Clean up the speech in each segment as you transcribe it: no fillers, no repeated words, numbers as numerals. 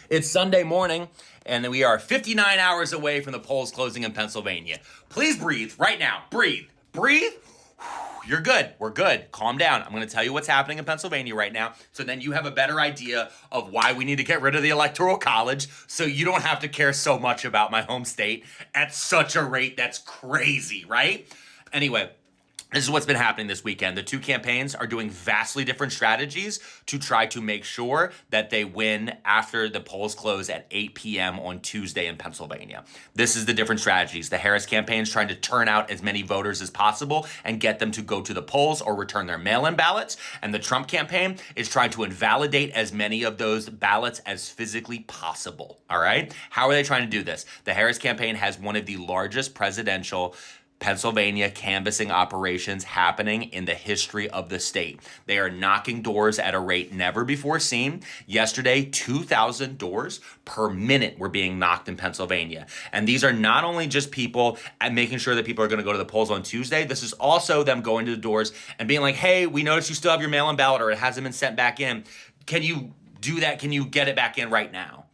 It's Sunday morning, and we are 59 hours away from the polls closing in Pennsylvania. Please breathe right now. Breathe. Breathe. You're good. We're good. Calm down. I'm going to tell you what's happening in Pennsylvania right now, so then you have a better idea of why we need to get rid of the Electoral College, so you don't have to care so much about my home state at such a rate that's crazy, right? Anyway, this is what's been happening this weekend. The two campaigns are doing vastly different strategies to try to make sure that they win after the polls close at 8 p.m. on Tuesday in Pennsylvania. This is the different strategies. The Harris campaign is trying to turn out as many voters as possible and get them to go to the polls or return their mail-in ballots. And the Trump campaign is trying to invalidate as many of those ballots as physically possible. All right? How are they trying to do this? The Harris campaign has one of the largest presidential Pennsylvania canvassing operations happening in the history of the state. They are knocking doors at a rate never before seen. Yesterday, 2,000 doors per minute were being knocked in Pennsylvania. And these are not only just people and making sure that people are going to go to the polls on Tuesday. This is also them going to the doors and being like, hey, we noticed you still have your mail-in ballot or it hasn't been sent back in. Can you do that? Can you get it back in right now?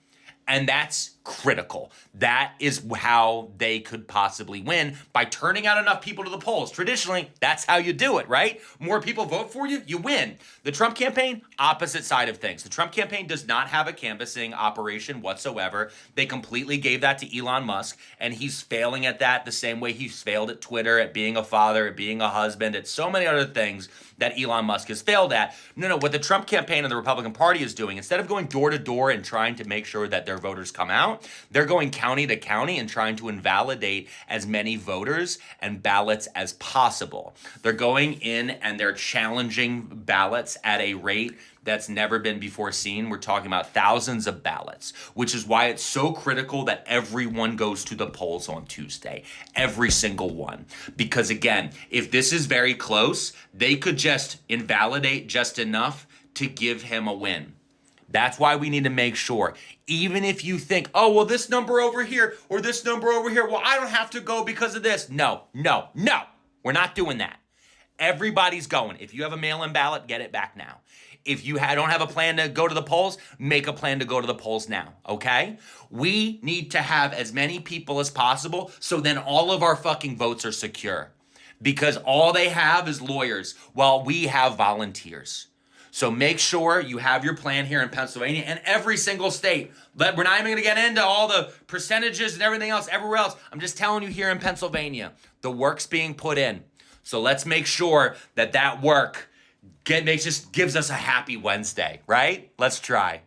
And that's critical. That is how they could possibly win, by turning out enough people to the polls. Traditionally, that's how you do it, right? More people vote for you, you win. The Trump campaign, opposite side of things. The Trump campaign does not have a canvassing operation whatsoever. They completely gave that to Elon Musk, and he's failing at that the same way he's failed at Twitter, at being a father, at being a husband, at so many other things that Elon Musk has failed at. No, what the Trump campaign and the Republican Party is doing, instead of going door to door and trying to make sure that their voters come out, they're going county to county and trying to invalidate as many voters and ballots as possible. They're going in and they're challenging ballots at a rate that's never been before seen. We're talking about thousands of ballots, which is why it's so critical that everyone goes to the polls on Tuesday. Every single one. Because again, if this is very close, they could just invalidate just enough to give him a win. That's why we need to make sure, even if you think, oh, well, this number over here or this number over here, well, I don't have to go because of this. No. We're not doing that. Everybody's going. If you have a mail-in ballot, get it back now. If you don't have a plan to go to the polls, make a plan to go to the polls now, okay? We need to have as many people as possible so then all of our fucking votes are secure, because all they have is lawyers while we have volunteers. So make sure you have your plan here in Pennsylvania and every single state. We're not even going to get into all the percentages and everything else everywhere else. I'm just telling you here in Pennsylvania, the work's being put in. So let's make sure that work gives us a happy Wednesday, right? Let's try.